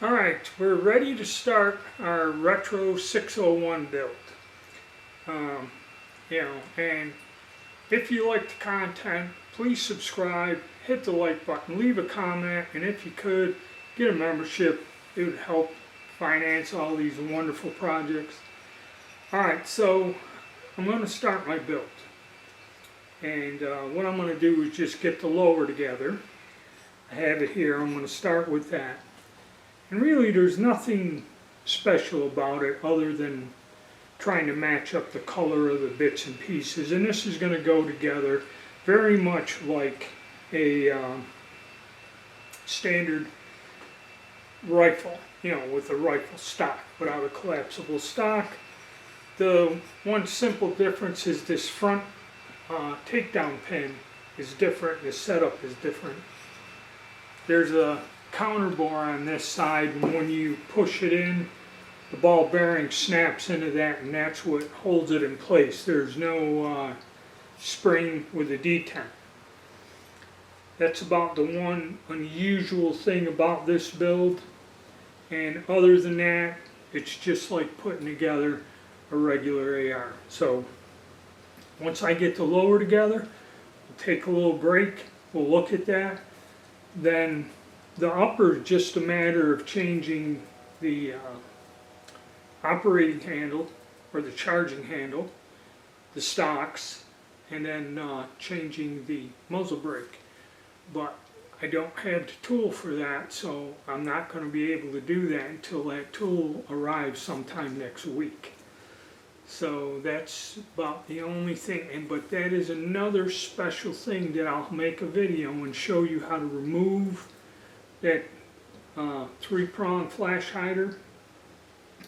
Alright, we're ready to start our Retro 601 build. And if you like the content, please subscribe, hit the like button, leave a comment, and if you could, get a membership. It would help finance all these wonderful projects. Alright, so I'm going to start my build. And what I'm going to do is just get the lower together. I have it here. I'm going to start with that. And really there's nothing special about it other than trying to match up the color of the bits and pieces. And this is going to go together very much like a standard rifle, with a rifle stock without a collapsible stock. The one simple difference is this front takedown pin is different, the setup is different. There's a counter bore on this side, and when you push it in, the ball bearing snaps into that, and that's what holds it in place. There's no spring with a detent. That's about the one unusual thing about this build, and other than that, it's just like putting together a regular AR. So once I get the lower together, we'll take a little break, we'll look at that. Then the upper is just a matter of changing the operating handle or the charging handle, the stocks, and then changing the muzzle brake. But I don't have the tool for that, so I'm not going to be able to do that until that tool arrives sometime next week. So that's about the only thing, but that is another special thing that I'll make a video and show you how to remove that 3-prong flash hider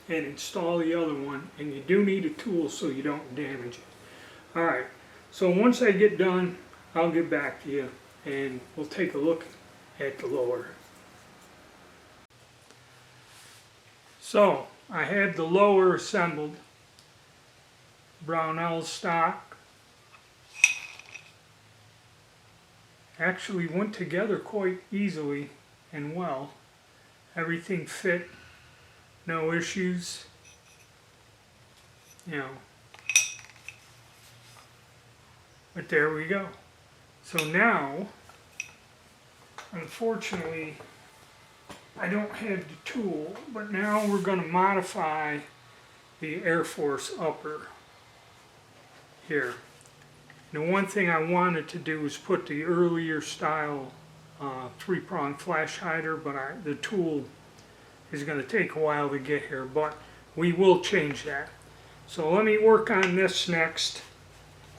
and install the other one. And you do need a tool so you don't damage it. Alright, so once I get done, I'll get back to you and we'll take a look at the lower. So I have the lower assembled. Brownell stock. Actually went together quite easily and well. Everything fit, no issues. But there we go. So now, unfortunately, I don't have the tool, but now we're going to modify the Air Force upper here. The one thing I wanted to do is put the earlier style 3-prong flash hider, but the tool is going to take a while to get here, but we will change that. So let me work on this next,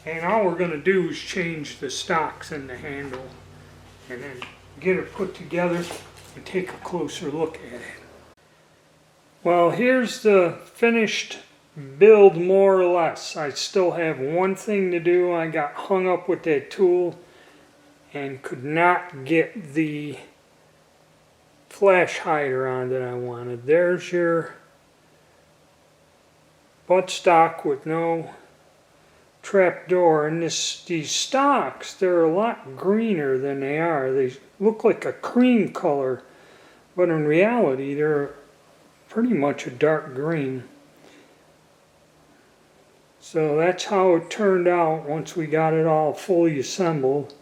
and all we're going to do is change the stocks and the handle and then get it put together and take a closer look at it. Well, here's the finished build, more or less. I still have one thing to do. I got hung up with that tool and could not get the flash hider on that I wanted. There's your buttstock with no trap door, and these stocks, they're a lot greener than they are. They look like a cream color, but in reality they're pretty much a dark green. So that's how it turned out once we got it all fully assembled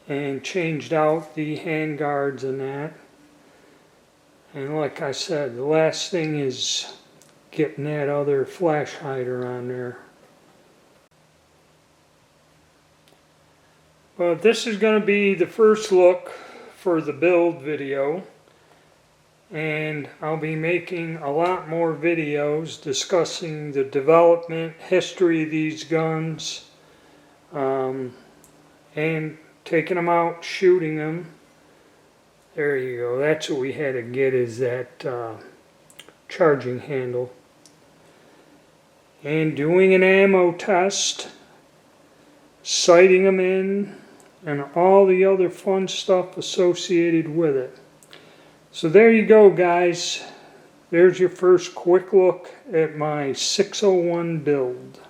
and changed out the hand guards and that. And like I said, the last thing is getting that other flash hider on there. But this is going to be the first look for the build video. And I'll be making a lot more videos discussing the development, history of these guns, and taking them out, shooting them. There you go. That's what we had to get, is that charging handle. And doing an ammo test, sighting them in, and all the other fun stuff associated with it. So there you go, guys. There's your first quick look at my 601 build.